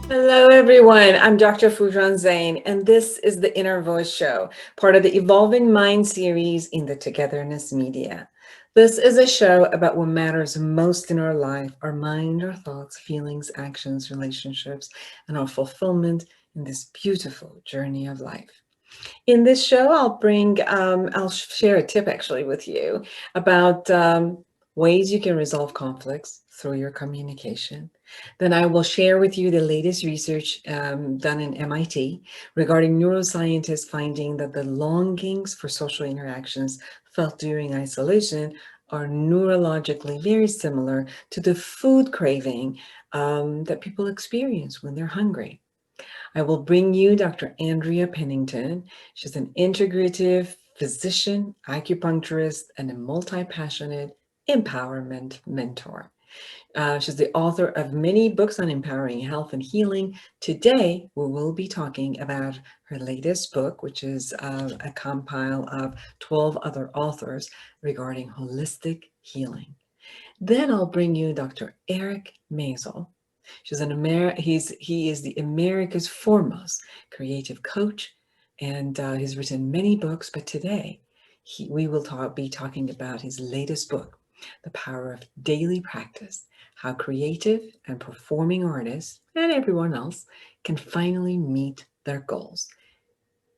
Hello, everyone. I'm Dr. Foojan Zeine, and this is the Inner Voice Show, part of the Evolving Mind series in the Togetherness media. This is a show about what matters most in our life, our mind, our thoughts, feelings, actions, relationships, and our fulfillment in this beautiful journey of life. In this show, I'll share a tip actually with you about ways you can resolve conflicts through your communication. Then I will share with you the latest research done in MIT regarding neuroscientists finding that the longings for social interactions felt during isolation are neurologically very similar to the food craving that people experience when they're hungry. I will bring you Dr. Andrea Pennington. She's an integrative physician, acupuncturist, and a multi-passionate empowerment mentor. She's the author of many books on empowering health and healing. Today, we will be talking about her latest book, which is a compile of 12 other authors regarding holistic healing. Then I'll bring you Dr. Eric Maisel. He is the America's foremost creative coach, and he's written many books. But today, we will be talking about his latest book, The Power of Daily Practice: How Creative and Performing Artists and everyone else can finally meet their goals,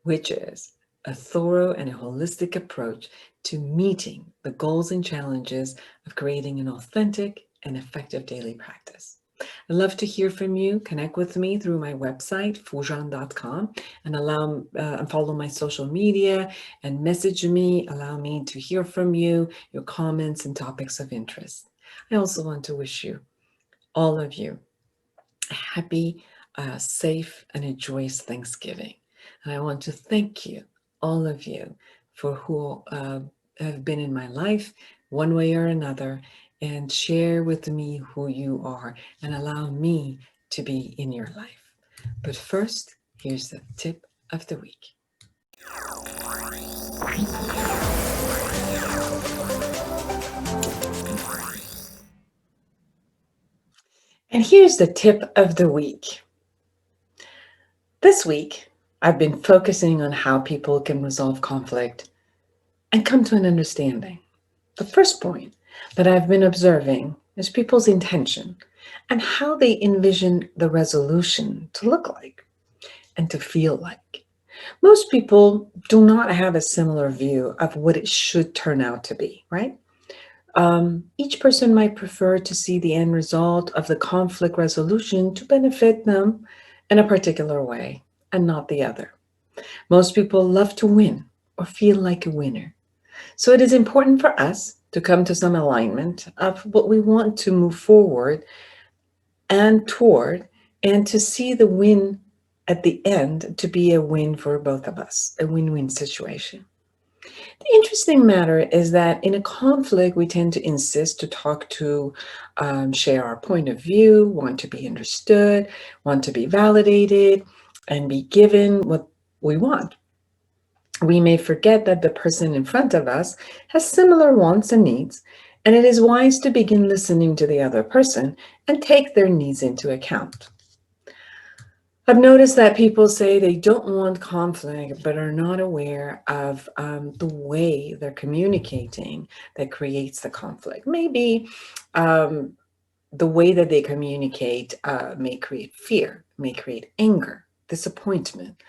which is a thorough and a holistic approach to meeting the goals and challenges of creating an authentic and effective daily practice. I'd love to hear from you. Connect with me through my website, foojan.com, and follow my social media and message me. Allow me to hear from you, your comments and topics of interest. I also want to wish you, all of you, a happy, safe, and a joyous Thanksgiving. And I want to thank you, all of you, for who have been in my life one way or another, and share with me who you are and allow me to be in your life. But first, here's the tip of the week. And here's the tip of the week. This week, I've been focusing on how people can resolve conflict and come to an understanding. The first point that I've been observing is people's intention and how they envision the resolution to look like and to feel like. Most people do not have a similar view of what it should turn out to be, right? Each person might prefer to see the end result of the conflict resolution to benefit them in a particular way and not the other. Most people love to win or feel like a winner. So it is important for us to come to some alignment of what we want to move forward and toward, and to see the win at the end to be a win for both of us, a win-win situation. The interesting matter is that in a conflict, we tend to insist to talk to, share our point of view, want to be understood, want to be validated, and be given what we want. We may forget that the person in front of us has similar wants and needs, and it is wise to begin listening to the other person and take their needs into account. I've noticed that people say they don't want conflict, but are not aware of the way they're communicating that creates the conflict. Maybe the way that they communicate may create fear, may create anger, disappointment,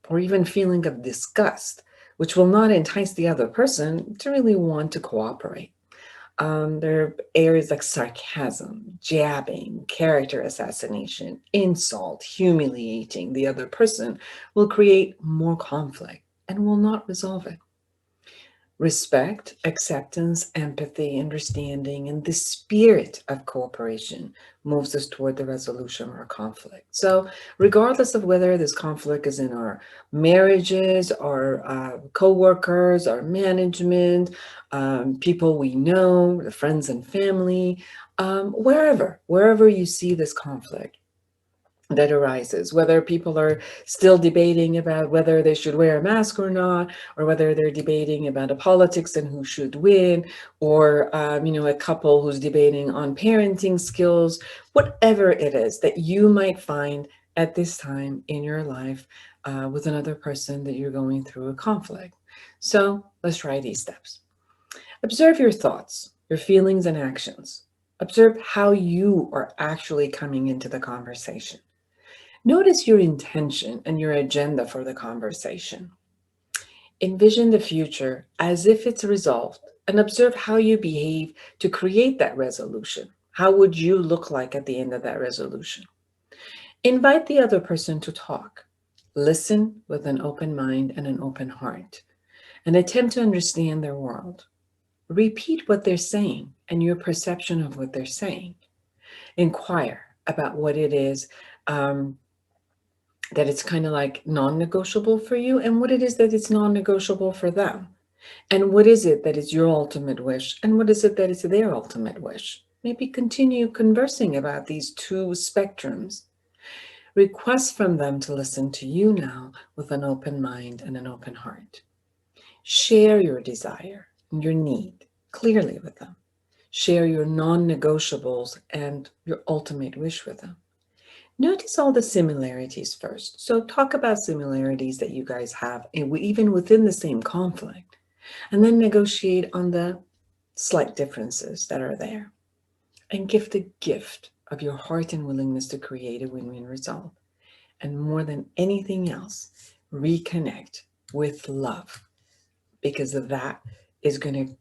or even feeling of disgust, which will not entice the other person to really want to cooperate. There are areas like sarcasm, jabbing, character assassination, insult, humiliating the other person will create more conflict and will not resolve it. Respect, acceptance, empathy, understanding, and the spirit of cooperation moves us toward the resolution of our conflict. So regardless of whether this conflict is in our marriages, our co-workers, our management, people we know, the friends and family, Wherever you see this conflict that arises, whether people are still debating about whether they should wear a mask or not, or whether they're debating about the politics and who should win, or a couple who's debating on parenting skills, whatever it is that you might find at this time in your life with another person that you're going through a conflict. So let's try these steps. Observe your thoughts, your feelings and actions. Observe how you are actually coming into the conversation. Notice your intention and your agenda for the conversation. Envision the future as if it's resolved and observe how you behave to create that resolution. How would you look like at the end of that resolution? Invite the other person to talk. Listen with an open mind and an open heart, and attempt to understand their world. Repeat what they're saying and your perception of what they're saying. Inquire about what it is that it's kind of like non-negotiable for you, and what it is that it's non-negotiable for them. And what is it that is your ultimate wish, and what is it that is their ultimate wish? Maybe continue conversing about these two spectrums. Request from them to listen to you now with an open mind and an open heart. Share your desire and your need clearly with them. Share your non-negotiables and your ultimate wish with them. Notice all the similarities first. So talk about similarities that you guys have, even within the same conflict, and then negotiate on the slight differences that are there. And give the gift of your heart and willingness to create a win-win result. And more than anything else, reconnect with love, because of that is going to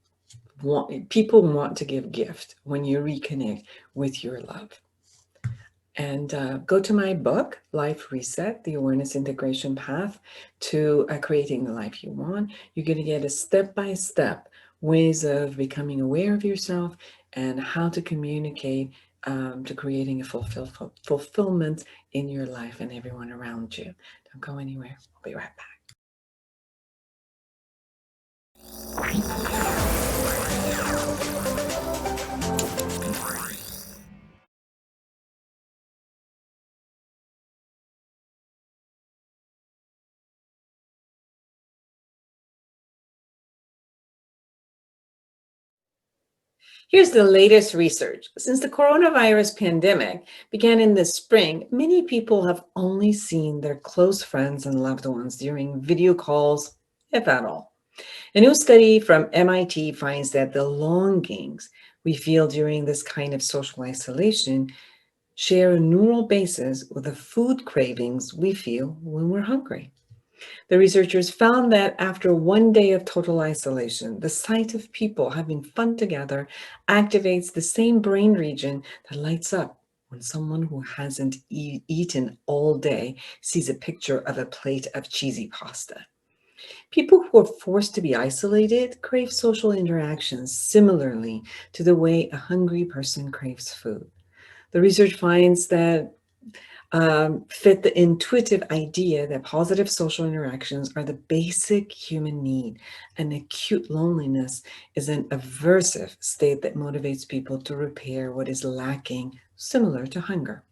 people want to give gift when you reconnect with your love. And go to my book, Life Reset, the Awareness Integration Path to Creating the Life You Want. You're going to get a step-by-step ways of becoming aware of yourself and how to communicate to creating a fulfillment in your life and everyone around you. Don't go anywhere. I'll be right back. Here's the latest research. Since the coronavirus pandemic began in the spring, many people have only seen their close friends and loved ones during video calls, if at all. A new study from MIT finds that the longings we feel during this kind of social isolation share a neural basis with the food cravings we feel when we're hungry. The researchers found that after one day of total isolation, the sight of people having fun together activates the same brain region that lights up when someone who hasn't eaten all day sees a picture of a plate of cheesy pasta. People who are forced to be isolated crave social interactions similarly to the way a hungry person craves food. The research finds that fit the intuitive idea that positive social interactions are the basic human need, and acute loneliness is an aversive state that motivates people to repair what is lacking, similar to hunger.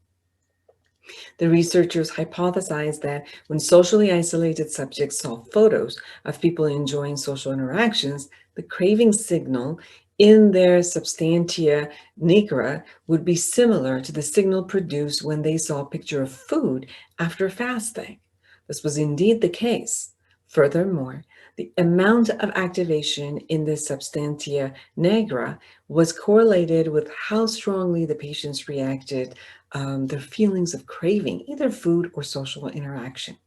The researchers hypothesized that when socially isolated subjects saw photos of people enjoying social interactions, the craving signal in their substantia nigra would be similar to the signal produced when they saw a picture of food after fasting. This was indeed the case. Furthermore, the amount of activation in the substantia nigra was correlated with how strongly the patients reacted their feelings of craving, either food or social interaction.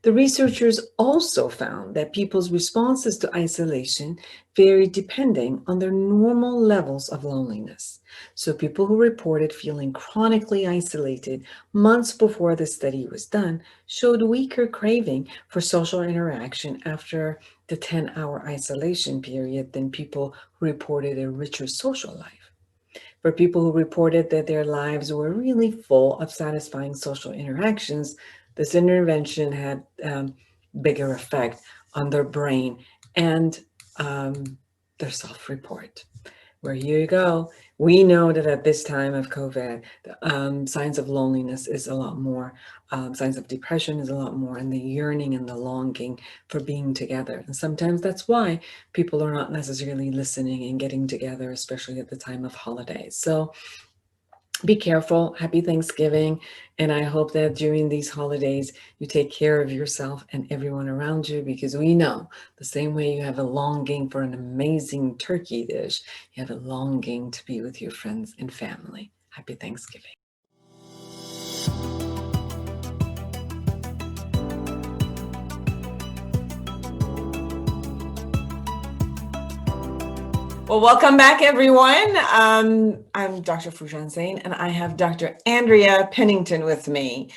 The researchers also found that people's responses to isolation varied depending on their normal levels of loneliness. So people who reported feeling chronically isolated months before the study was done showed weaker craving for social interaction after the 10-hour isolation period than people who reported a richer social life. For people who reported that their lives were really full of satisfying social interactions, this intervention had bigger effect on their brain and their self-report, Where you go. We know that at this time of COVID, signs of loneliness is a lot more, signs of depression is a lot more, and the yearning and the longing for being together. And sometimes that's why people are not necessarily listening and getting together, especially at the time of holidays. So be careful. Happy Thanksgiving. And I hope that during these holidays, you take care of yourself and everyone around you, because we know the same way you have a longing for an amazing turkey dish, you have a longing to be with your friends and family. Happy Thanksgiving. Well, welcome back, everyone. I'm Dr. Foojan Zeine, and I have Dr. Andrea Pennington with me.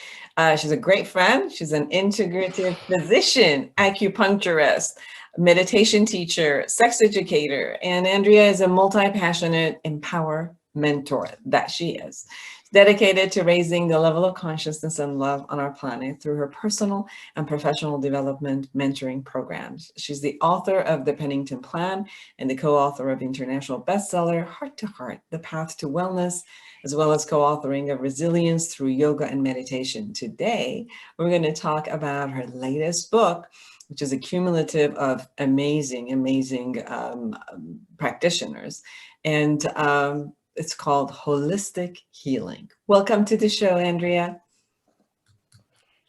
She's a great friend. She's an integrative physician, acupuncturist, meditation teacher, sex educator, and Andrea is a multi-passionate empower mentor that she is. Dedicated to raising the level of consciousness and love on our planet through her personal and professional development mentoring programs. She's the author of The Pennington Plan and the co-author of international bestseller, Heart to Heart, The Path to Wellness, as well as co-authoring of Resilience Through Yoga and Meditation. Today, we're going to talk about her latest book, which is a cumulative of amazing practitioners. And it's called Holistic Healing. Welcome to the show, Andrea.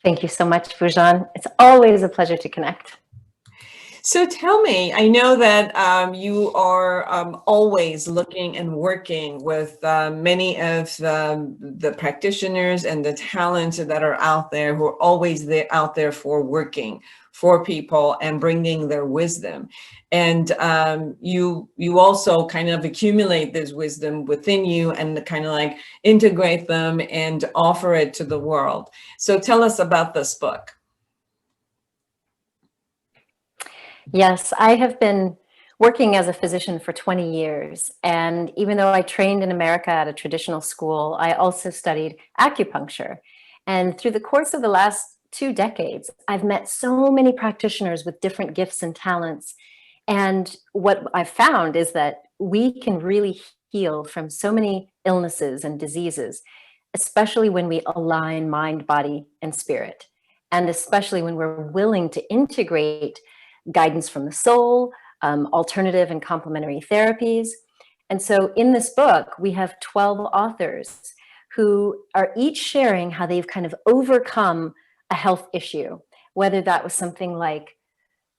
Thank you so much, Foojan. It's always a pleasure to connect. So tell me, I know that you are always looking and working with many of the practitioners and the talents that are out there who are always out there for working for people and bringing their wisdom. And you also kind of accumulate this wisdom within you and kind of like integrate them and offer it to the world. So tell us about this book. Yes, I have been working as a physician for 20 years. And even though I trained in America at a traditional school, I also studied acupuncture. And through the course of the last 2 decades, I've met so many practitioners with different gifts and talents. And what I've found is that we can really heal from so many illnesses and diseases, especially when we align mind, body, and spirit. And especially when we're willing to integrate guidance from the soul, alternative and complementary therapies. And so in this book, we have 12 authors who are each sharing how they've kind of overcome a health issue, whether that was something like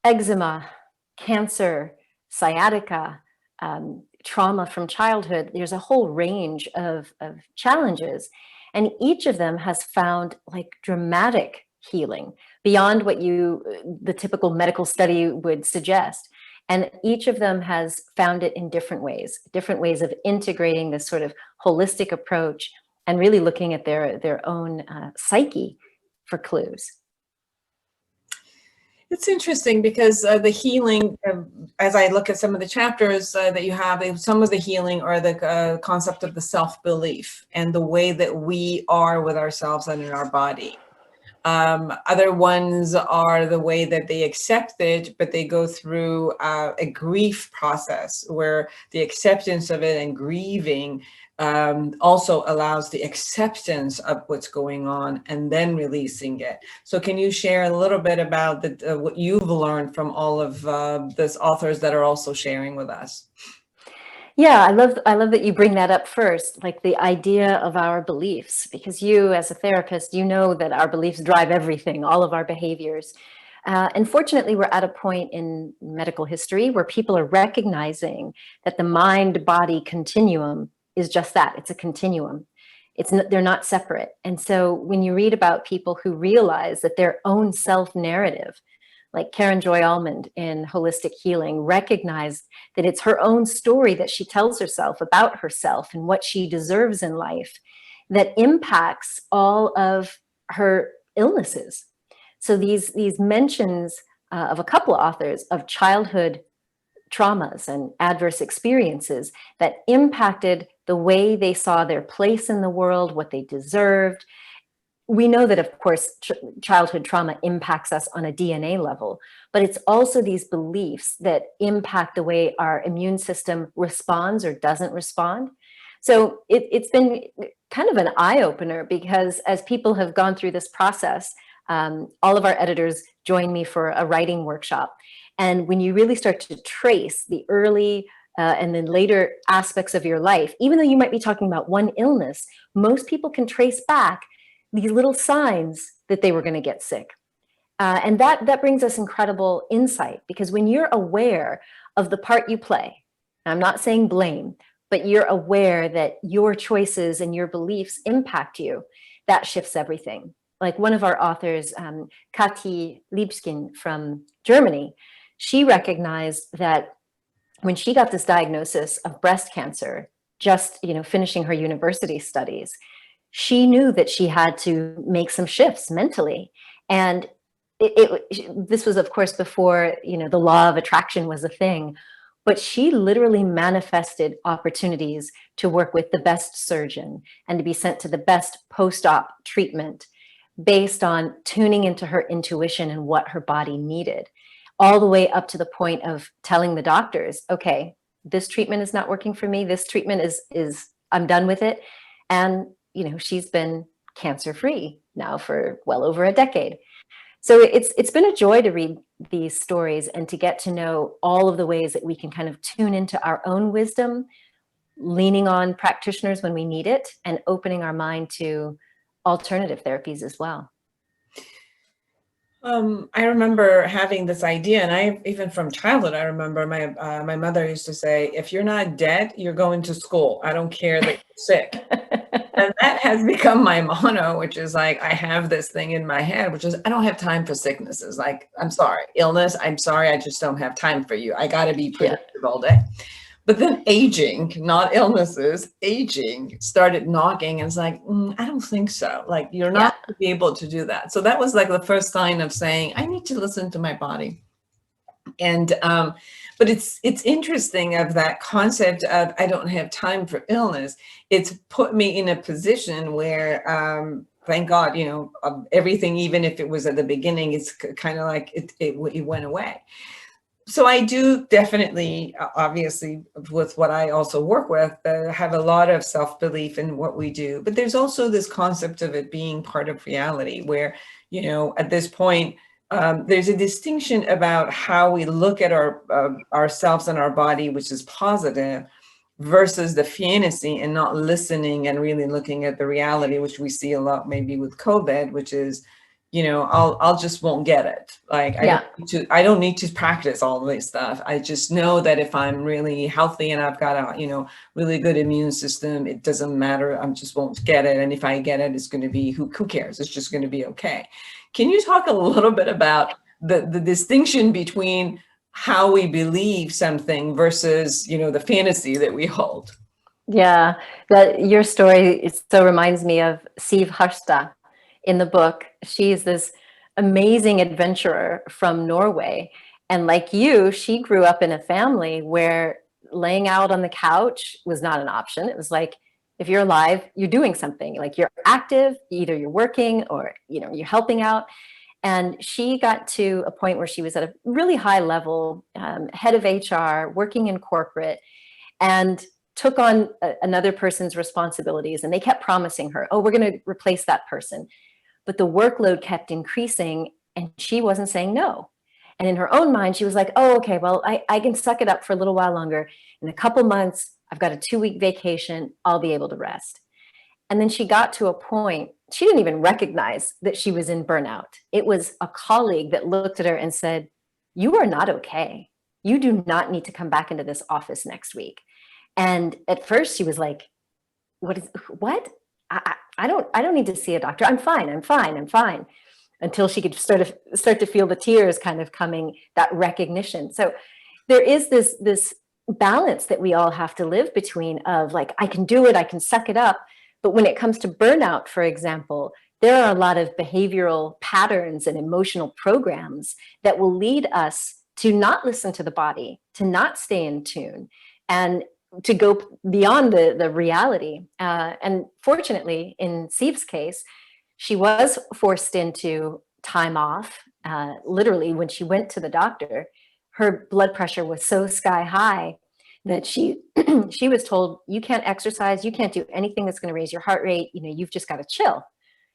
eczema, cancer, sciatica, trauma from childhood. There's a whole range of challenges. And each of them has found like dramatic healing beyond what the typical medical study would suggest. And each of them has found it in different ways of integrating this sort of holistic approach and really looking at their own psyche for clues. It's interesting because the healing, as I look at some of the chapters that you have, some of the healing are the concept of the self-belief and the way that we are with ourselves and in our body. Other ones are the way that they accept it, but they go through a grief process where the acceptance of it and grieving also allows the acceptance of what's going on and then releasing it. So can you share a little bit about what you've learned from all of these authors that are also sharing with us? Yeah, I love that you bring that up first, like the idea of our beliefs, because you as a therapist, you know that our beliefs drive everything, all of our behaviors. Unfortunately, we're at a point in medical history where people are recognizing that the mind-body continuum is just that. It's a continuum. They're not separate. And so when you read about people who realize that their own self-narrative, like Karen Joy Almond in Holistic Healing, recognized that it's her own story that she tells herself about herself and what she deserves in life that impacts all of her illnesses. So these mentions of a couple of authors of childhood traumas and adverse experiences that impacted the way they saw their place in the world, what they deserved, we know that, of course, childhood trauma impacts us on a DNA level, but it's also these beliefs that impact the way our immune system responds or doesn't respond. So it's been kind of an eye-opener, because as people have gone through this process, all of our editors join me for a writing workshop. And when you really start to trace the early and then later aspects of your life, even though you might be talking about one illness, most people can trace back these little signs that they were going to get sick. And that brings us incredible insight, because when you're aware of the part you play, I'm not saying blame, but you're aware that your choices and your beliefs impact you, that shifts everything. Like one of our authors, Kati Liebskin from Germany, she recognized that when she got this diagnosis of breast cancer, just finishing her university studies, she knew that she had to make some shifts mentally. And this was, of course, before the law of attraction was a thing. But she literally manifested opportunities to work with the best surgeon and to be sent to the best post-op treatment based on tuning into her intuition and what her body needed, all the way up to the point of telling the doctors, okay, this treatment is not working for me. This treatment is I'm done with it. And, she's been cancer-free now for well over a decade. So it's been a joy to read these stories and to get to know all of the ways that we can kind of tune into our own wisdom, leaning on practitioners when we need it, and opening our mind to alternative therapies as well. I remember having this idea, and even from childhood, I remember my mother used to say, if you're not dead, you're going to school. I don't care that you're sick. And that has become my motto, which is like, I have this thing in my head, which is, I don't have time for sicknesses. Like, I'm sorry, illness, I'm sorry, I just don't have time for you. I got to be productive all day. But then aging, not illnesses, aging started knocking, and it's like, I don't think so. Like, you're not going to be able to do that. So that was like the first sign of saying, I need to listen to my body. And, but it's interesting of that concept of, I don't have time for illness. It's put me in a position where, thank God, everything, even if it was at the beginning, it's kind of like it went away. So I do definitely, obviously, with what I also work with, have a lot of self-belief in what we do. But there's also this concept of it being part of reality where, at this point, there's a distinction about how we look at ourselves and our body, which is positive, versus the fantasy and not listening and really looking at the reality, which we see a lot maybe with COVID, which is, I'll just won't get it. Like, I don't need to practice all this stuff. I just know that if I'm really healthy and I've got a, really good immune system, it doesn't matter. I just won't get it. And if I get it, it's going to be, who cares? It's just going to be okay. Can you talk a little bit about the distinction between how we believe something versus, the fantasy that we hold? Yeah, your story so reminds me of Siv Harstad in the book. She's this amazing adventurer from Norway. And like you, she grew up in a family where laying out on the couch was not an option. It was like, if you're alive, you're doing something. Like, you're active, either you're working or, you're helping out. And she got to a point where she was at a really high level, head of HR, working in corporate, and took on another person's responsibilities. And they kept promising her, oh, we're going to replace that person. But the workload kept increasing, and she wasn't saying no. And in her own mind, she was like, oh, okay, well, I can suck it up for a little while longer. In a couple months, I've got a 2-week vacation. I'll be able to rest. And then she got to a point, she didn't even recognize that she was in burnout. It was a colleague that looked at her and said, you are not okay. You do not need to come back into this office next week. And at first she was like, what? I don't need to see a doctor. I'm fine. Until she could start to feel the tears kind of coming, that recognition. So there is this balance that we all have to live between of like, I can do it, I can suck it up. But when it comes to burnout, for example, there are a lot of behavioral patterns and emotional programs that will lead us to not listen to the body, to not stay in tune, and to go beyond the reality. And fortunately, in Siv's case, She was forced into time off. Literally, when she went to the doctor, her blood pressure was so sky high that she she was told, you can't exercise, you can't do anything that's going to raise your heart rate, you've just got to chill.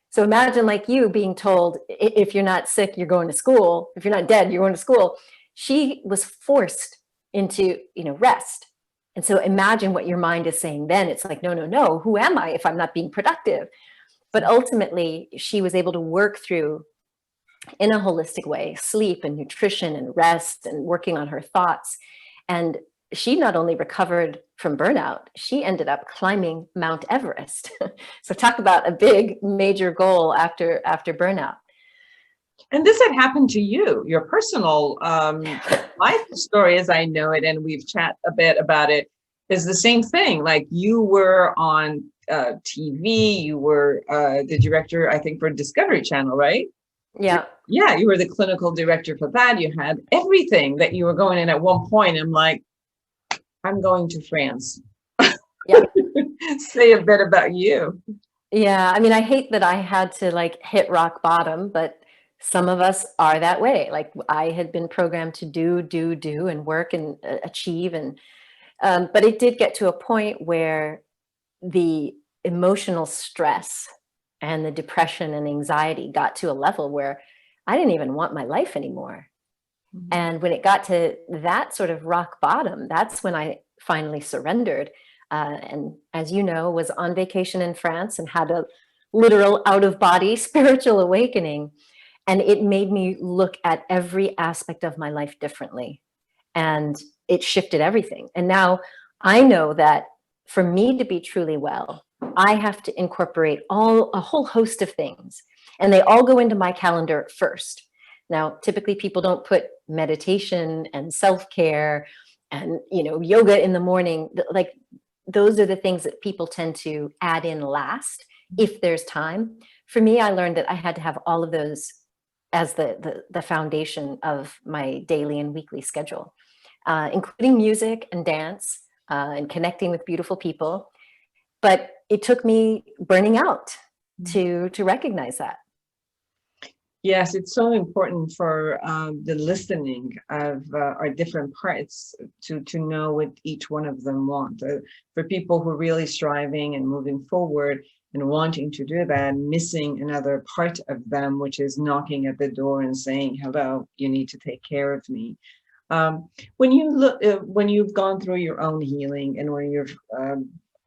So imagine like you being told, if you're not sick, you're going to school. If you're not dead, you're going to school. She was forced into, rest. And so imagine what your mind is saying then. It's like, no, no, no, who am I if I'm not being productive? But ultimately, she was able to work through, in a holistic way, sleep and nutrition and rest and working on her thoughts. And she not only recovered from burnout, she ended up climbing Mount Everest. So talk about a big major goal after burnout. And this had happened to you, your personal life story as I know it, and we've chat a bit about it, is the same thing. Like you were on TV, you were the director, I think, for Discovery Channel, right? Yeah. Yeah, you were the clinical director for that. You had everything that you were going in at one point. I'm like, I'm going to France. Yeah. Say a bit about you. Yeah. I mean, I hate that I had to like hit rock bottom, but some of us are that way. Like I had been programmed to do and work and achieve. And, but it did get to a point where the emotional stress and the depression and anxiety got to a level where I didn't even want my life anymore. Mm-hmm. And when it got to that sort of rock bottom, that's when I finally surrendered. And as you know, was on vacation in France and had a literal out-of-body spiritual awakening. And it made me look at every aspect of my life differently. And it shifted everything. And now I know that for me to be truly well, I have to incorporate a whole host of things. And they all go into my calendar first. Now, typically people don't put meditation and self-care and, yoga in the morning. Like those are the things that people tend to add in last if there's time. For me, I learned that I had to have all of those as the foundation of my daily and weekly schedule, including music and dance and connecting with beautiful people. But it took me burning out to recognize that. Yes, it's so important for the listening of our different parts to know what each one of them want. For people who are really striving and moving forward and wanting to do that, missing another part of them, which is knocking at the door and saying, hello, you need to take care of me. When you look, when you've gone through your own healing and when you've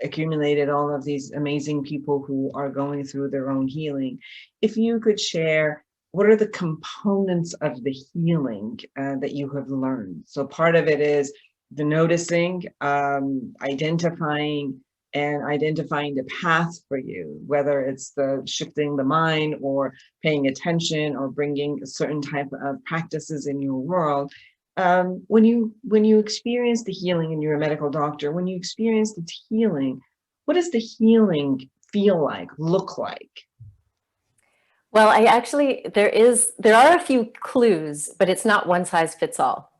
accumulated all of these amazing people who are going through their own healing, if you could share, what are the components of the healing that you have learned? So part of it is the noticing, identifying the path for you, whether it's the shifting the mind or paying attention or bringing a certain type of practices in your world. When you experience the healing and you're a medical doctor, when you experience the healing, what does the healing feel like, look like? Well, there are a few clues, but it's not one size fits all.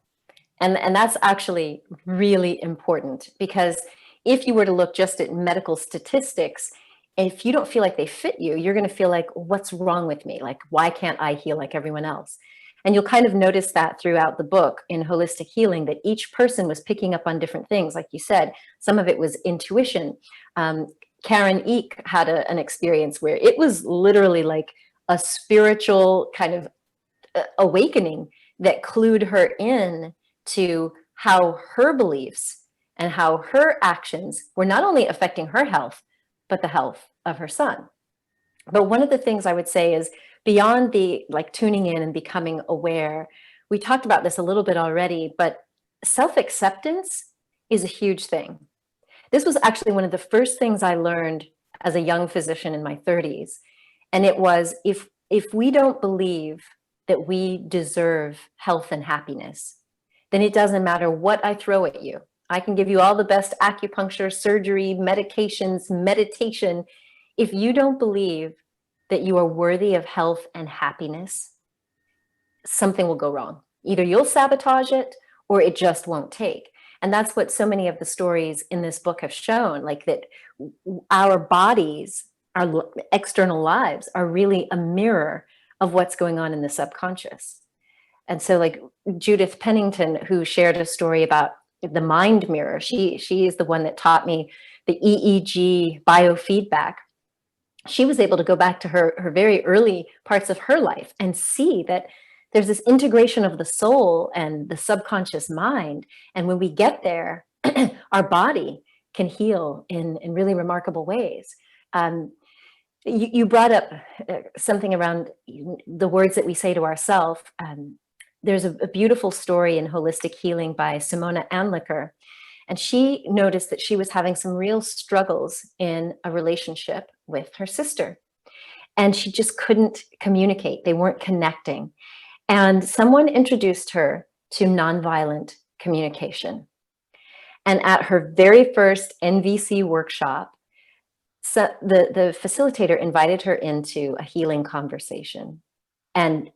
And that's actually really important, because if you were to look just at medical statistics, if you don't feel like they fit you, you're going to feel like, what's wrong with me? Like, why can't I heal like everyone else? And you'll kind of notice that throughout the book in Holistic Healing, that each person was picking up on different things. Like you said, some of it was intuition. Karen Eek had an experience where it was literally like a spiritual kind of awakening that clued her in to how her beliefs and how her actions were not only affecting her health, but the health of her son. But one of the things I would say is, beyond the like tuning in and becoming aware, we talked about this a little bit already, but self-acceptance is a huge thing. This was actually one of the first things I learned as a young physician in my 30s. And it was, if we don't believe that we deserve health and happiness, then it doesn't matter what I throw at you. I can give you all the best acupuncture, surgery, medications, meditation. If you don't believe that you are worthy of health and happiness, something will go wrong. Either you'll sabotage it or it just won't take. And that's what so many of the stories in this book have shown, like that our bodies our external lives are really a mirror of what's going on in the subconscious. And so like Judith Pennington, who shared a story about the mind mirror, she is the one that taught me the EEG biofeedback. She was able to go back to her very early parts of her life and see that there's this integration of the soul and the subconscious mind. And when we get there, our body can heal in really remarkable ways. You brought up something around the words that we say to ourselves. There's a beautiful story in holistic healing by Simona Anliker. And she noticed that she was having some real struggles in a relationship with her sister. And she just couldn't communicate. They weren't connecting. And someone introduced her to nonviolent communication. And at her very first NVC workshop, so the facilitator invited her into a healing conversation and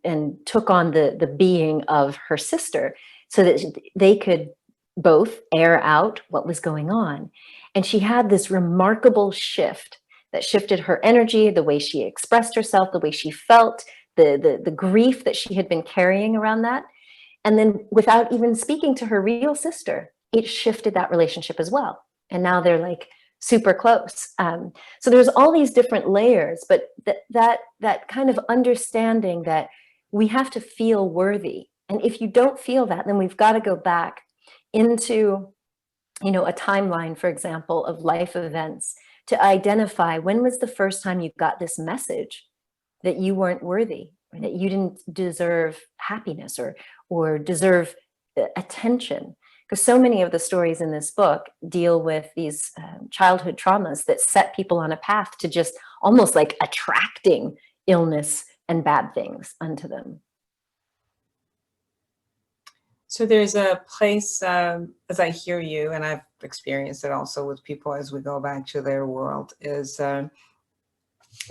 took on the being of her sister so that they could both air out what was going on. And she had this remarkable shift that shifted her energy, the way she expressed herself, the way she felt, the grief that she had been carrying around that. And then without even speaking to her real sister, it shifted that relationship as well. And now they're like super close. So there's all these different layers, but that kind of understanding that we have to feel worthy. And if you don't feel that, then we've got to go back into, a timeline, for example, of life events to identify when was the first time you got this message that you weren't worthy, or that you didn't deserve happiness or deserve attention. Because so many of the stories in this book deal with these childhood traumas that set people on a path to just almost like attracting illness and bad things unto them. So there's a place, as I hear you, and I've experienced it also with people as we go back to their world, is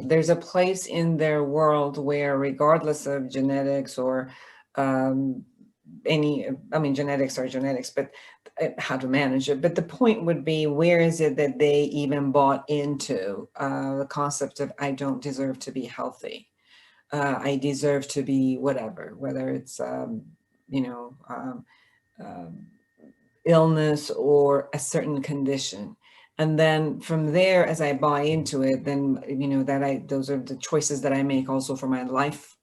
there's a place in their world where, regardless of genetics or genetics are genetics, but how to manage it. But the point would be, where is it that they even bought into the concept of I don't deserve to be healthy. I deserve to be whatever, whether it's, illness or a certain condition. And then from there, as I buy into it, then, those are the choices that I make also for my life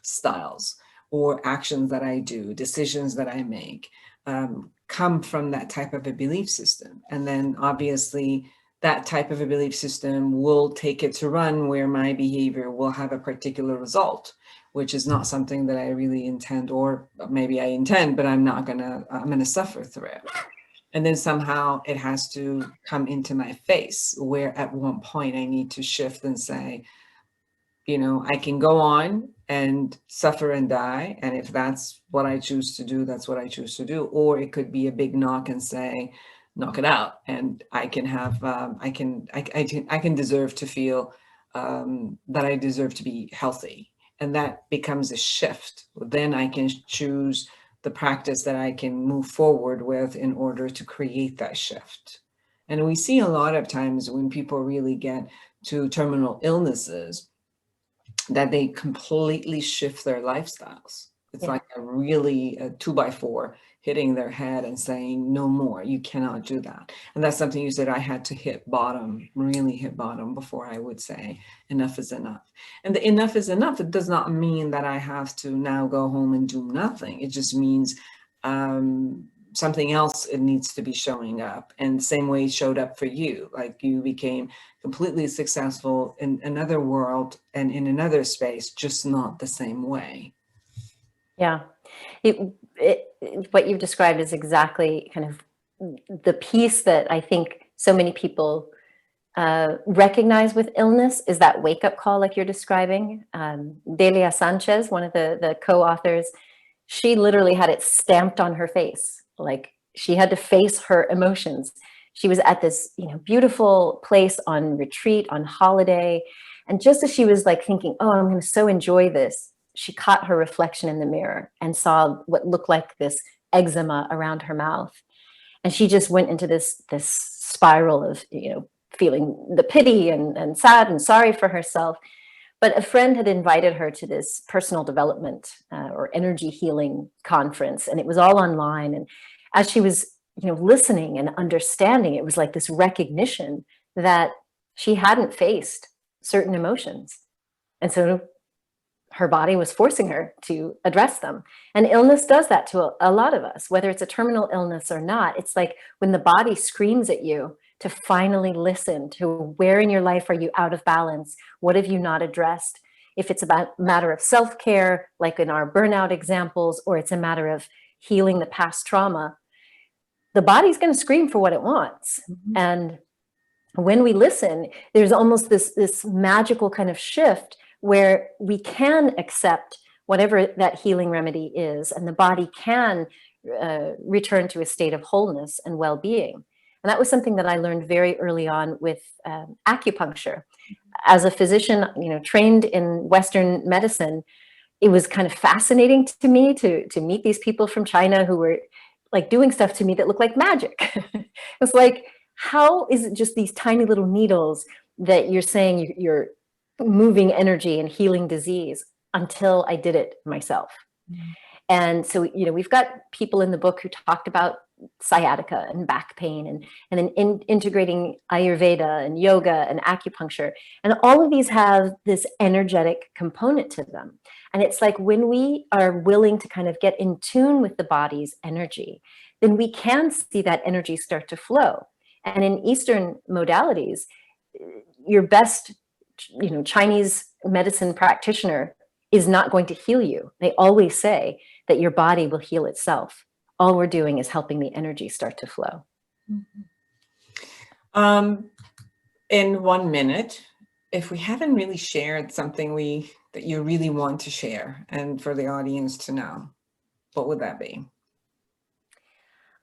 styles or actions that I do, decisions that I make, come from that type of a belief system. And then obviously that type of a belief system will take it to run where my behavior will have a particular result, which is not something that I really intend, or maybe I intend, but I'm going to suffer through it. And then somehow it has to come into my face, where at one point I need to shift and say, I can go on and suffer and die. And if that's what I choose to do, that's what I choose to do. Or it could be a big knock and say, knock it out. And I can have, I can deserve to feel that I deserve to be healthy. And that becomes a shift. Then I can choose the practice that I can move forward with in order to create that shift. And we see a lot of times when people really get to terminal illnesses, that they completely shift their lifestyles. It's like a 2x4 hitting their head and saying, no more, you cannot do that. And that's something you said, I had to really hit bottom before I would say enough is enough. And the enough is enough, it does not mean that I have to now go home and do nothing. It just means something else, it needs to be showing up. And the same way it showed up for you, like you became completely successful in another world and in another space, just not the same way. Yeah. What you've described is exactly kind of the piece that I think so many people recognize with illness, is that wake-up call like you're describing. Delia Sanchez, one of the co-authors, she literally had it stamped on her face. Like she had to face her emotions. She was at this, beautiful place on retreat, on holiday. And just as she was like thinking, oh, I'm going to so enjoy this, she caught her reflection in the mirror and saw what looked like this eczema around her mouth. And she just went into this spiral of, feeling the pity and sad and sorry for herself. But a friend had invited her to this personal development or energy healing conference, and it was all online. And as she was, listening and understanding, it was like this recognition that she hadn't faced certain emotions. And so her body was forcing her to address them. And illness does that to a lot of us, whether it's a terminal illness or not. It's like when the body screams at you to finally listen to where in your life are you out of balance? What have you not addressed? If it's about a matter of self-care, like in our burnout examples, or it's a matter of healing the past trauma, the body's going to scream for what it wants. Mm-hmm. And when we listen, there's almost this magical kind of shift where we can accept whatever that healing remedy is, and the body can return to a state of wholeness and well-being. And that was something that I learned very early on with acupuncture. As a physician, trained in Western medicine, it was kind of fascinating to me to meet these people from China who were like doing stuff to me that looked like magic. It's like, how is it just these tiny little needles that you're saying you're moving energy and healing disease, until I did it myself. Mm-hmm. And so, we've got people in the book who talked about sciatica and back pain and then integrating Ayurveda and yoga and acupuncture. And all of these have this energetic component to them. And it's like when we are willing to kind of get in tune with the body's energy, then we can see that energy start to flow. And in Eastern modalities, your best Chinese medicine practitioner is not going to heal you. They always say that your body will heal itself. All we're doing is helping the energy start to flow. In 1 minute, if we haven't really shared something that you really want to share and for the audience to know, what would that be?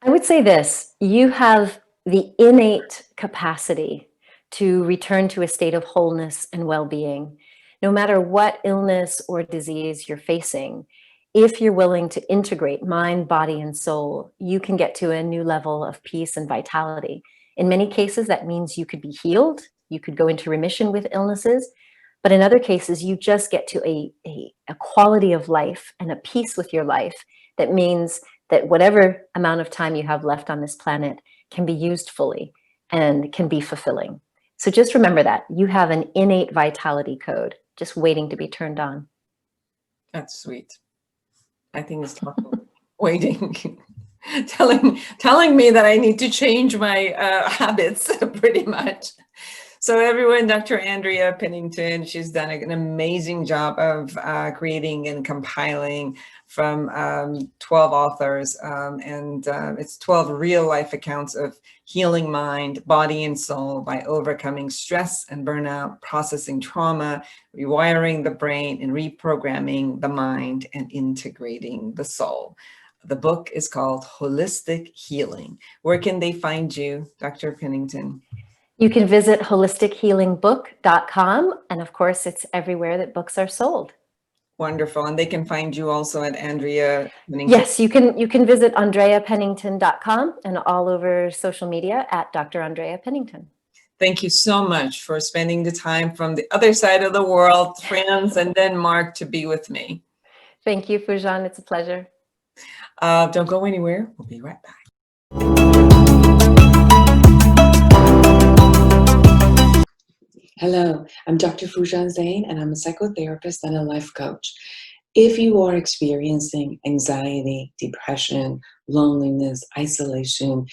I would say this: you have the innate capacity to return to a state of wholeness and well-being. No matter what illness or disease you're facing, if you're willing to integrate mind, body, and soul, you can get to a new level of peace and vitality. In many cases, that means you could be healed, you could go into remission with illnesses, but in other cases, you just get to a quality of life and a peace with your life that means that whatever amount of time you have left on this planet can be used fully and can be fulfilling. So just remember that you have an innate vitality code just waiting to be turned on. That's sweet. I think it's waiting, telling me that I need to change my habits pretty much. So everyone, Dr. Andrea Pennington, she's done an amazing job of creating and compiling from 12 authors, and it's 12 real life accounts of healing mind, body, and soul by overcoming stress and burnout, processing trauma, rewiring the brain, and reprogramming the mind, and integrating the soul. The book is called Holistic Healing. Where can they find you, Dr. Pennington? You can visit holistichealingbook.com. And of course, it's everywhere that books are sold. Wonderful. And they can find you also at Andrea Pennington. Yes, you can visit andreapennington.com and all over social media at Dr. Andrea Pennington. Thank you so much for spending the time from the other side of the world, France and Denmark, to be with me. Thank you, Foojan. It's a pleasure. Don't go anywhere. We'll be right back. Hello, I'm Dr. Foojan Zeine, and I'm a psychotherapist and a life coach. If you are experiencing anxiety, depression, loneliness, isolation,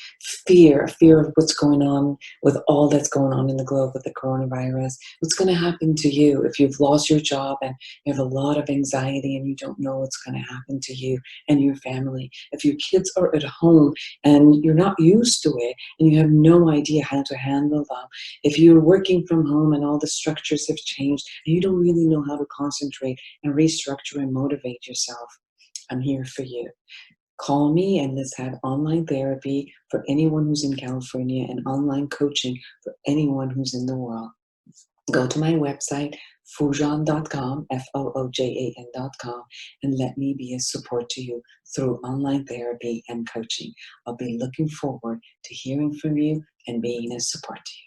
fear of what's going on with all that's going on in the globe with the coronavirus, what's going to happen to you if you've lost your job and you have a lot of anxiety and you don't know what's going to happen to you and your family, if your kids are at home and you're not used to it and you have no idea how to handle them, if you're working from home and all the structures have changed and you don't really know how to concentrate and restructure and motivate yourself, I'm here for you. Call me and let's have online therapy for anyone who's in California and online coaching for anyone who's in the world. Go to my website, foojan.com, Foojan.com, and let me be a support to you through online therapy and coaching. I'll be looking forward to hearing from you and being a support to you.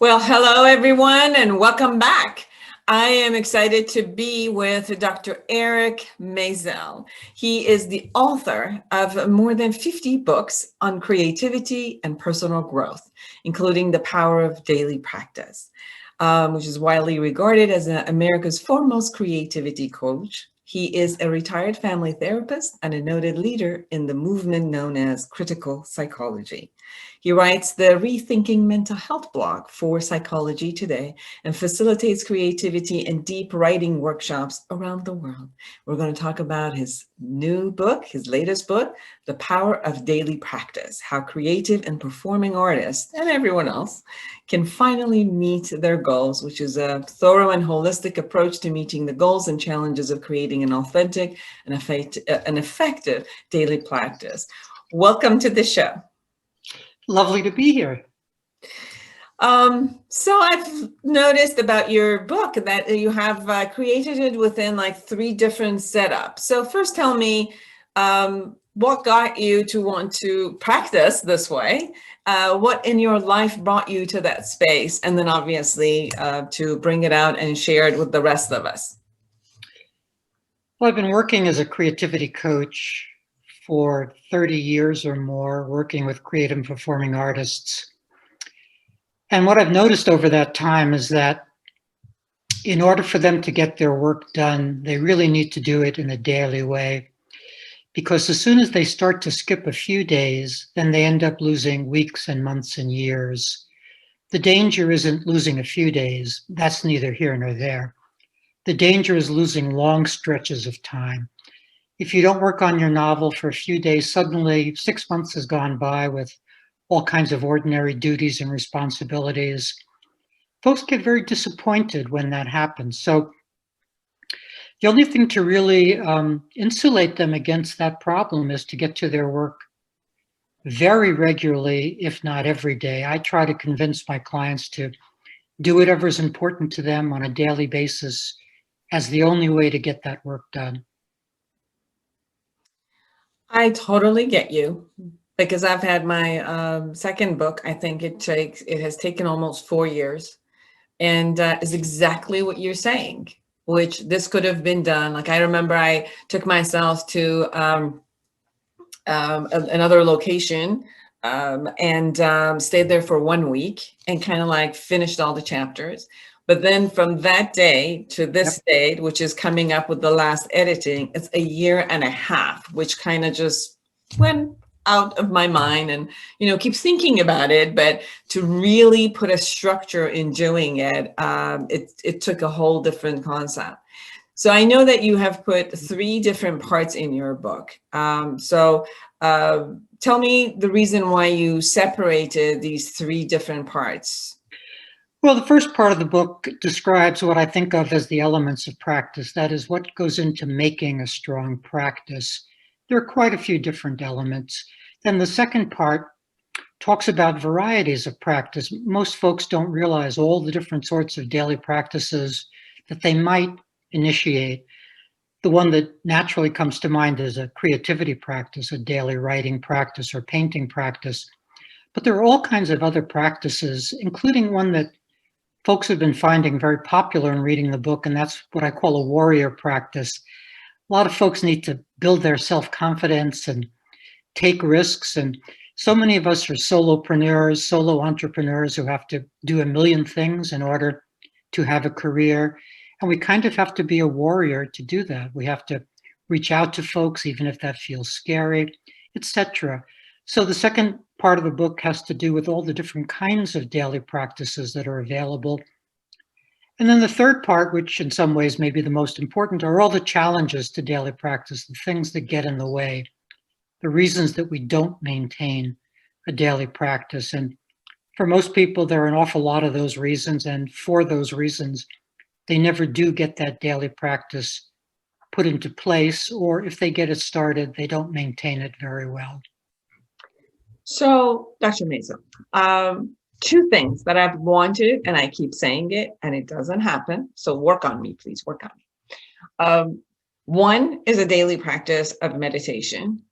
Well, hello everyone and welcome back. I am excited to be with Dr. Eric Maisel. He is the author of more than 50 books on creativity and personal growth, including The Power of Daily Practice, which is widely regarded as America's foremost creativity coach. He is a retired family therapist and a noted leader in the movement known as critical psychology. He writes the Rethinking Mental Health blog for Psychology Today and facilitates creativity and deep writing workshops around the world. We're going to talk about his new book, his latest book, The Power of Daily Practice, how creative and performing artists and everyone else can finally meet their goals, which is a thorough and holistic approach to meeting the goals and challenges of creating an authentic and effective daily practice. Welcome to the show. Lovely to be here. So I've noticed about your book that you have created it within like 3 different setups. So first tell me what got you to want to practice this way? What in your life brought you to that space? And then obviously to bring it out and share it with the rest of us. Well, I've been working as a creativity coach for 30 years or more, working with creative and performing artists. And what I've noticed over that time is that in order for them to get their work done, they really need to do it in a daily way. Because as soon as they start to skip a few days, then they end up losing weeks and months and years. The danger isn't losing a few days. That's neither here nor there. The danger is losing long stretches of time. If you don't work on your novel for a few days, suddenly 6 months has gone by with all kinds of ordinary duties and responsibilities. Folks get very disappointed when that happens. So the only thing to really insulate them against that problem is to get to their work very regularly, if not every day. I try to convince my clients to do whatever is important to them on a daily basis as the only way to get that work done. I totally get you because I've had my second book. I think it has taken almost 4 years, and is exactly what you're saying, which this could have been done. Like I remember I took myself to another location and stayed there for 1 week and kind of like finished all the chapters. But then from that day to this date, which is coming up with the last editing, it's 1.5 years, which kind of just went out of my mind and, you know, keep thinking about it. But to really put a structure in doing it, it took a whole different concept. So I know that you have put 3 different parts in your book. So tell me the reason why you separated these 3 different parts. Well, the first part of the book describes what I think of as the elements of practice. That is what goes into making a strong practice. There are quite a few different elements. Then the second part talks about varieties of practice. Most folks don't realize all the different sorts of daily practices that they might initiate. The one that naturally comes to mind is a creativity practice, a daily writing practice or painting practice. But there are all kinds of other practices, including one that folks have been finding very popular in reading the book, and that's what I call a warrior practice. A lot of folks need to build their self-confidence and take risks, and so many of us are solopreneurs, solo entrepreneurs who have to do a million things in order to have a career, and we kind of have to be a warrior to do that. We have to reach out to folks, even if that feels scary, etc. So the second part of the book has to do with all the different kinds of daily practices that are available. And then the third part, which in some ways may be the most important, are all the challenges to daily practice, the things that get in the way, the reasons that we don't maintain a daily practice. And for most people, there are an awful lot of those reasons. And for those reasons, they never do get that daily practice put into place, or if they get it started, they don't maintain it very well. So, Dr. Maisel, 2 things that I've wanted, and I keep saying it, and it doesn't happen. So work on me, please work on me. One is a daily practice of meditation.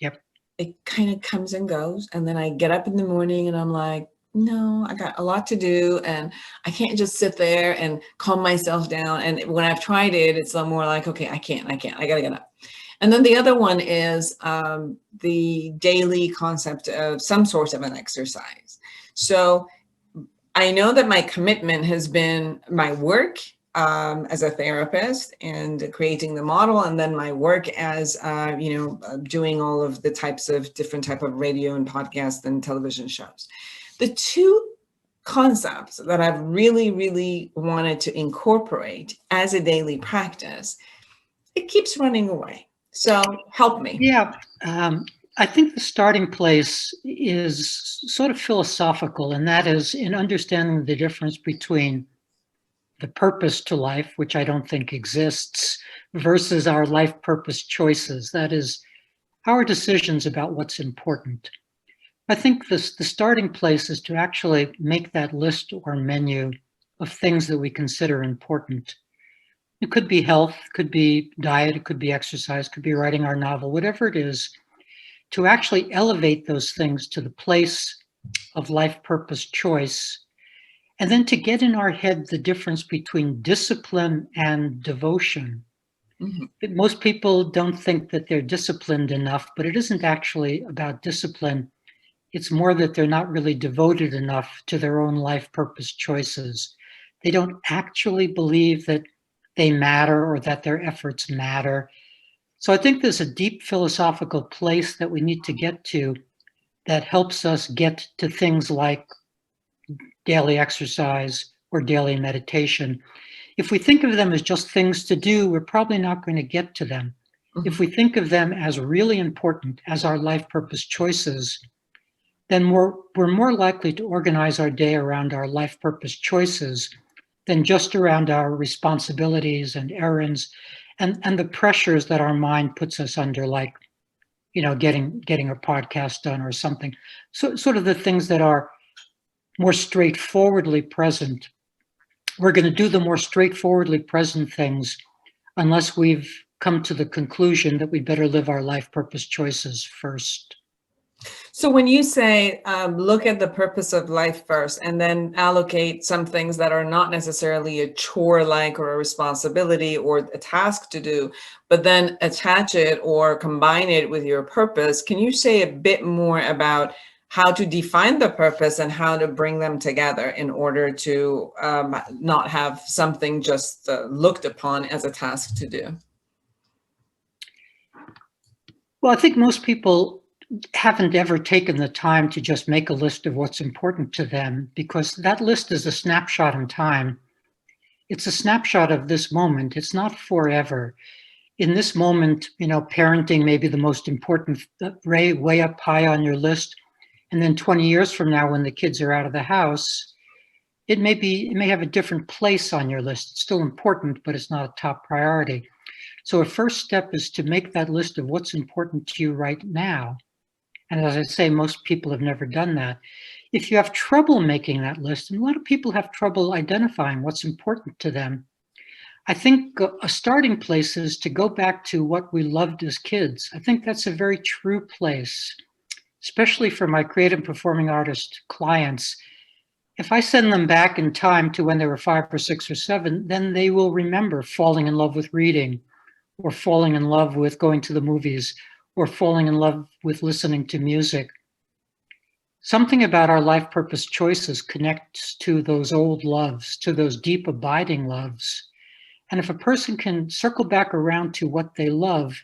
Yep. It kind of comes and goes. And then I get up in the morning and I'm like, No, I got a lot to do and I can't just sit there and calm myself down. And when I've tried it, it's more like, okay, I can't, I gotta get up. And then the other one is the daily concept of some sort of an exercise. So I know that my commitment has been my work as a therapist and creating the model, and then my work as, doing all of the different type of radio and podcast and television shows. The two concepts that I've really, really wanted to incorporate as a daily practice, it keeps running away. So help me. Yeah, I think the starting place is sort of philosophical, and that is in understanding the difference between the purpose to life, which I don't think exists, versus our life purpose choices. That is our decisions about what's important. I think the starting place is to actually make that list or menu of things that we consider important. It could be health, could be diet, it could be exercise, could be writing our novel, whatever it is, to actually elevate those things to the place of life purpose choice, and then to get in our head the difference between discipline and devotion. Mm-hmm. Most people don't think that they're disciplined enough, but it isn't actually about discipline. It's more that they're not really devoted enough to their own life purpose choices. They don't actually believe that they matter or that their efforts matter. So I think there's a deep philosophical place that we need to get to that helps us get to things like daily exercise or daily meditation. If we think of them as just things to do, we're probably not going to get to them. Mm-hmm. If we think of them as really important, as our life purpose choices, then we're more likely to organize our day around our life purpose choices than just around our responsibilities and errands and the pressures that our mind puts us under, like, getting a podcast done or something. So sort of the things that are more straightforwardly present. We're going to do the more straightforwardly present things unless we've come to the conclusion that we better live our life purpose choices first. So when you say look at the purpose of life first and then allocate some things that are not necessarily a chore like or a responsibility or a task to do, but then attach it or combine it with your purpose, can you say a bit more about how to define the purpose and how to bring them together in order to not have something just looked upon as a task to do? Well, I think most people haven't ever taken the time to just make a list of what's important to them, because that list is a snapshot in time. It's a snapshot of this moment. It's not forever. In this moment, parenting may be the most important, way up high on your list. And then 20 years from now, when the kids are out of the house, it may have a different place on your list. It's still important, but it's not a top priority. So a first step is to make that list of what's important to you right now. And as I say, most people have never done that. If you have trouble making that list, and a lot of people have trouble identifying what's important to them, I think a starting place is to go back to what we loved as kids. I think that's a very true place, especially for my creative performing artist clients. If I send them back in time to when they were 5 or 6 or 7, then they will remember falling in love with reading, or falling in love with going to the movies, or falling in love with listening to music. Something about our life purpose choices connects to those old loves, to those deep abiding loves. And if a person can circle back around to what they love,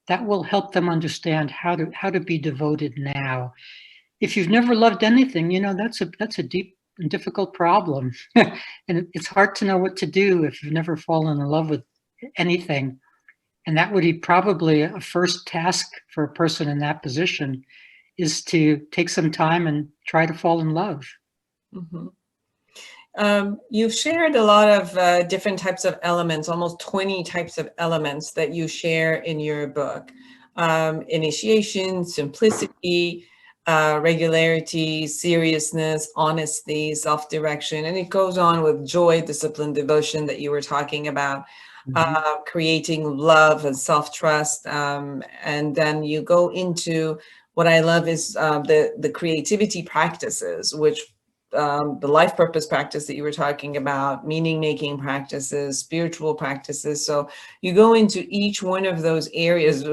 that will help them understand how to be devoted now. If you've never loved anything, that's a deep and difficult problem. And it's hard to know what to do if you've never fallen in love with anything. And that would be probably a first task for a person in that position, is to take some time and try to fall in love. Mm-hmm. You've shared a lot of different types of elements, almost 20 types of elements that you share in your book. Initiation, simplicity, regularity, seriousness, honesty, self-direction, and it goes on with joy, discipline, devotion that you were talking about. Mm-hmm. Creating love and self-trust, and then you go into what I love is the creativity practices, which the life purpose practice that you were talking about, meaning-making practices, spiritual practices. So you go into each one of those areas.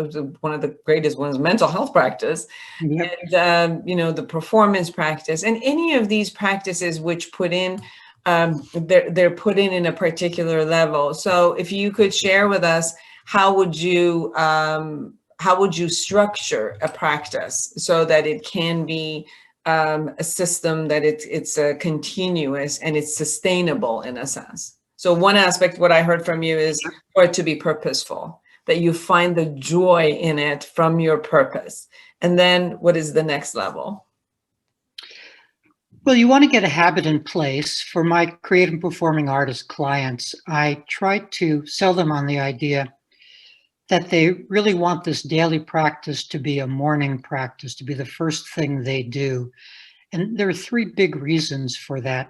One of the greatest ones, mental health practice, Yep. and the performance practice, and any of these practices which put in, they're put in a particular level. So if you could share with us, how would you structure a practice so that it can be a system that it's continuous and it's sustainable in a sense? So one aspect, what I heard from you, is for it to be purposeful, that you find the joy in it from your purpose. And then what is the next level? Well, you want to get a habit in place. For my creative and performing artist clients, I try to sell them on the idea that they really want this daily practice to be a morning practice, to be the first thing they do. And there are three big reasons for that.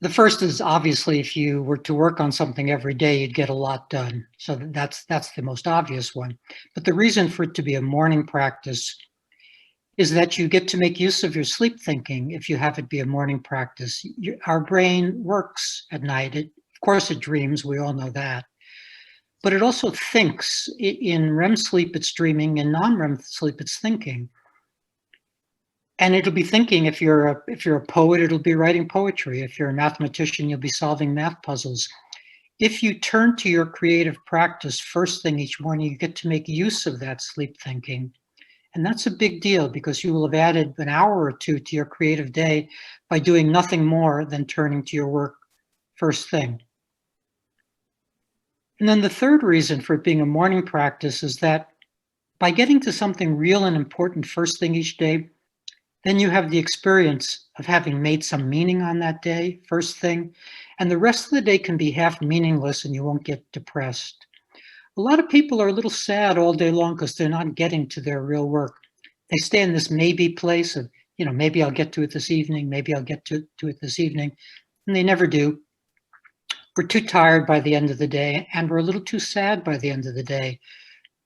The first is, obviously, if you were to work on something every day, you'd get a lot done. So that's the most obvious one. But the reason for it to be a morning practice is that you get to make use of your sleep thinking if you have it be a morning practice. Our brain works at night. Of course, it dreams. We all know that. But it also thinks. In REM sleep, it's dreaming. In non-REM sleep, it's thinking. And it'll be thinking. If you're a poet, it'll be writing poetry. If you're a mathematician, you'll be solving math puzzles. If you turn to your creative practice first thing each morning, you get to make use of that sleep thinking. And that's a big deal, because you will have added an hour or two to your creative day by doing nothing more than turning to your work first thing. And then the third reason for it being a morning practice is that by getting to something real and important first thing each day, then you have the experience of having made some meaning on that day, first thing, and the rest of the day can be half meaningless and you won't get depressed. A lot of people are a little sad all day long because they're not getting to their real work. They stay in this maybe place of, maybe I'll get to it this evening, maybe I'll get to it this evening, and they never do. We're too tired by the end of the day, and we're a little too sad by the end of the day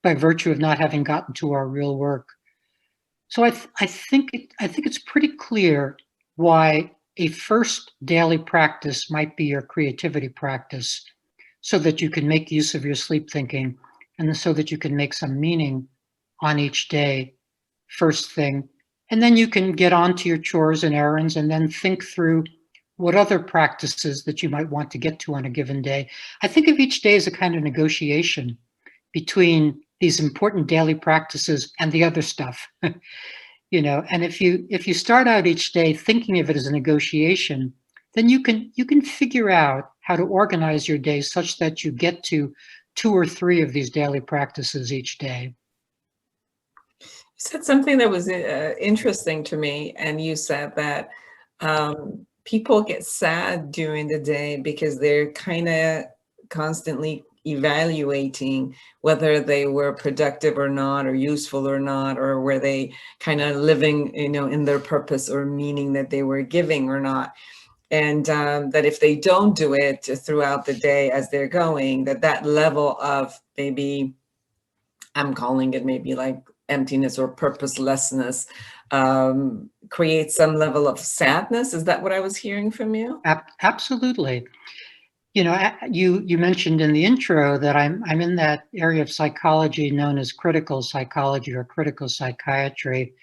by virtue of not having gotten to our real work. So I think it's pretty clear why a first daily practice might be your creativity practice, so that you can make use of your sleep thinking, and so that you can make some meaning on each day, first thing. And then you can get on to your chores and errands and then think through what other practices that you might want to get to on a given day. I think of each day as a kind of negotiation between these important daily practices and the other stuff. And if you start out each day thinking of it as a negotiation, then you can figure out how to organize your day such that you get to 2 or 3 of these daily practices each day. You said something that was interesting to me, and you said that people get sad during the day because they're kind of constantly evaluating whether they were productive or not, or useful or not, or were they kind of living, in their purpose or meaning that they were giving or not. And that if they don't do it throughout the day as they're going, that level of, maybe I'm calling it maybe like emptiness or purposelessness, creates some level of sadness. Is that what I was hearing from you? Absolutely. You mentioned in the intro that I'm in that area of psychology known as critical psychology or critical psychiatry,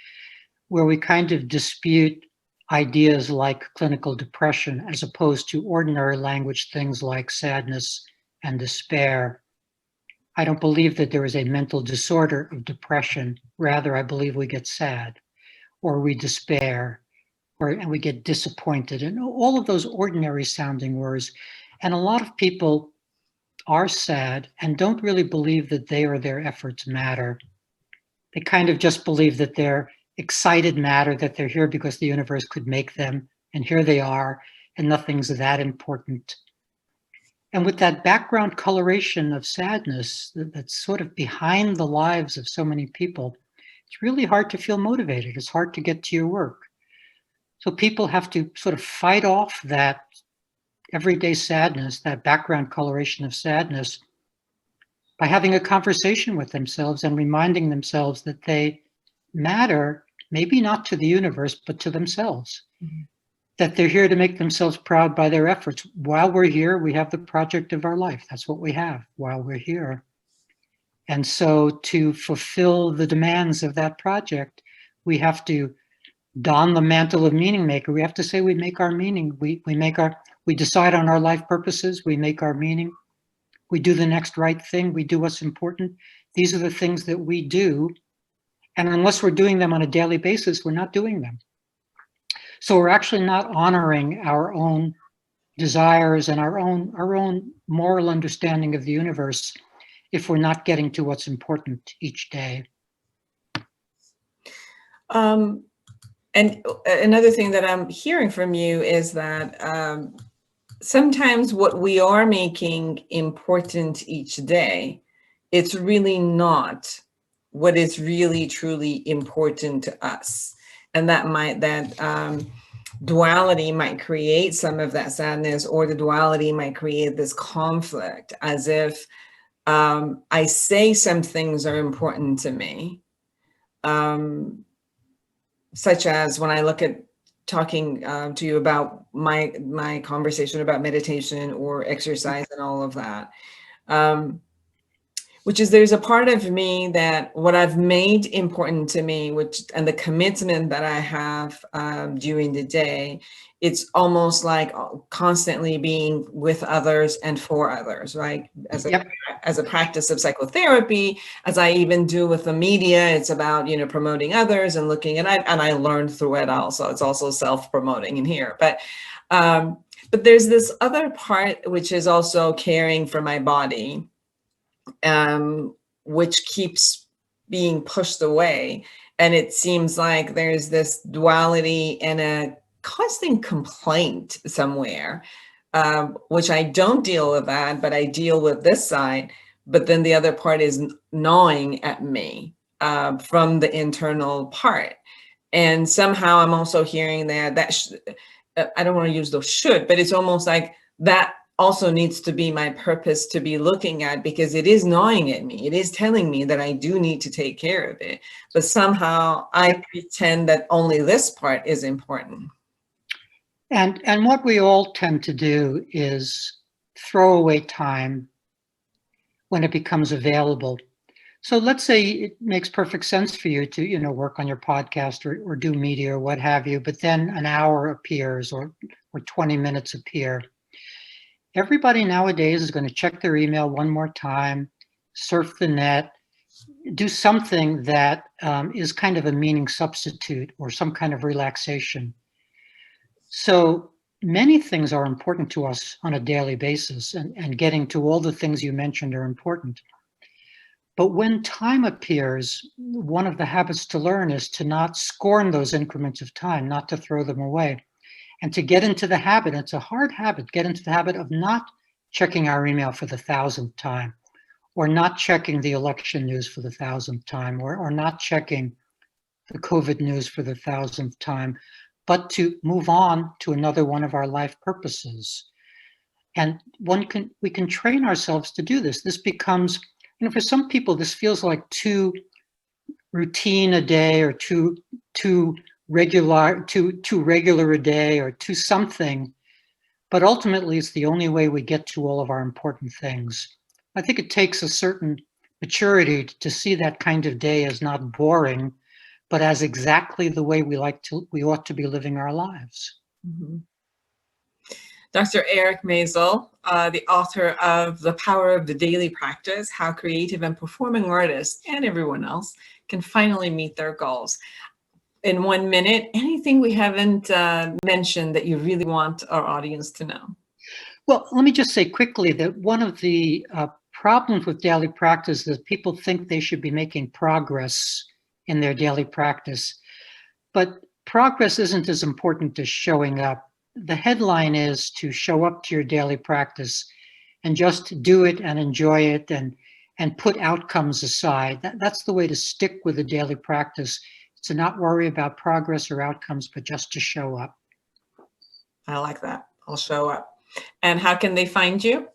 where we kind of dispute ideas like clinical depression as opposed to ordinary language things like sadness and despair. I don't believe that there is a mental disorder of depression. Rather, I believe we get sad, or we despair, and we get disappointed, and all of those ordinary sounding words. And a lot of people are sad and don't really believe that they or their efforts matter. They kind of just believe that they're excited matter, that they're here because the universe could make them, and here they are, and nothing's that important. And with that background coloration of sadness that's sort of behind the lives of so many people, it's really hard to feel motivated. It's hard to get to your work. So people have to sort of fight off that everyday sadness, that background coloration of sadness, by having a conversation with themselves and reminding themselves that they matter, maybe not to the universe, but to themselves. Mm-hmm. that they're here to make themselves proud by their efforts. While we're here, we have the project of our life. That's what we have while we're here. And so to fulfill the demands of that project, we have to don the mantle of meaning maker. We have to say we make our meaning. We decide on our life purposes. We make our meaning. We do the next right thing. We do what's important. These are the things that we do. And unless we're doing them on a daily basis, we're not doing them. So we're actually not honoring our own desires and our own moral understanding of the universe if we're not getting to what's important each day. And another thing that I'm hearing from you is that sometimes what we are making important each day, it's really not what is really truly important to us. And that duality might create some of that sadness, or the duality might create this conflict, as if I say some things are important to me, such as when I look at talking to you about my conversation about meditation or exercise and all of that, which is, there's a part of me that what I've made important to me, and the commitment that I have during the day, it's almost like constantly being with others and for others, right? As a practice of psychotherapy, as I even do with the media, it's about, promoting others and looking at, and I learned through it also. It's also self-promoting in here, but there's this other part, which is also caring for my body, which keeps being pushed away. And it seems like there's this duality and a constant complaint somewhere, which I don't deal with that, but I deal with this side. But then the other part is gnawing at me from the internal part. And somehow I'm also hearing that I don't want to use those should, but it's almost like that also needs to be my purpose to be looking at, because it is gnawing at me. It is telling me that I do need to take care of it. But somehow I pretend that only this part is important. And what we all tend to do is throw away time when it becomes available. So let's say it makes perfect sense for you to, work on your podcast or do media or what have you, but then an hour appears or 20 minutes appear. Everybody nowadays is going to check their email one more time, surf the net, do something that is kind of a meaning substitute or some kind of relaxation. So many things are important to us on a daily basis, and getting to all the things you mentioned are important. But when time appears, one of the habits to learn is to not scorn those increments of time, not to throw them away. And to get into the habit, it's a hard habit, get into the habit of not checking our email for the 1,000th time, or not checking the election news for the 1,000th time, or not checking the COVID news for the 1,000th time, but to move on to another one of our life purposes. And we can train ourselves to do this. This becomes, for some people, this feels like too routine a day, or too regular a day, or to something, but ultimately it's the only way we get to all of our important things. I think it takes a certain maturity to see that kind of day as not boring, but as exactly the way we ought to be living our lives. Mm-hmm. Dr. Eric Maisel, the author of The Power of the Daily Practice, How Creative and Performing Artists and everyone else can finally meet their goals. In 1 minute, anything we haven't mentioned that you really want our audience to know? Well, let me just say quickly that one of the problems with daily practice is people think they should be making progress in their daily practice, but progress isn't as important as showing up. The headline is to show up to your daily practice and just do it and enjoy it and put outcomes aside. That's the way to stick with the daily practice, to not worry about progress or outcomes, but just to show up. I like that. I'll show up. And how can they find you?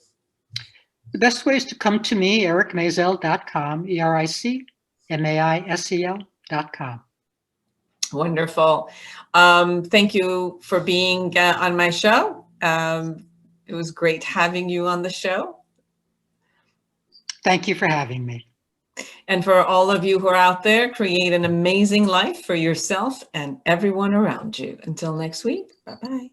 The best way is to come to me, ericmaisel.com, EricMaisel.com. Wonderful. Thank you for being on my show. It was great having you on the show. Thank you for having me. And for all of you who are out there, create an amazing life for yourself and everyone around you. Until next week, bye-bye.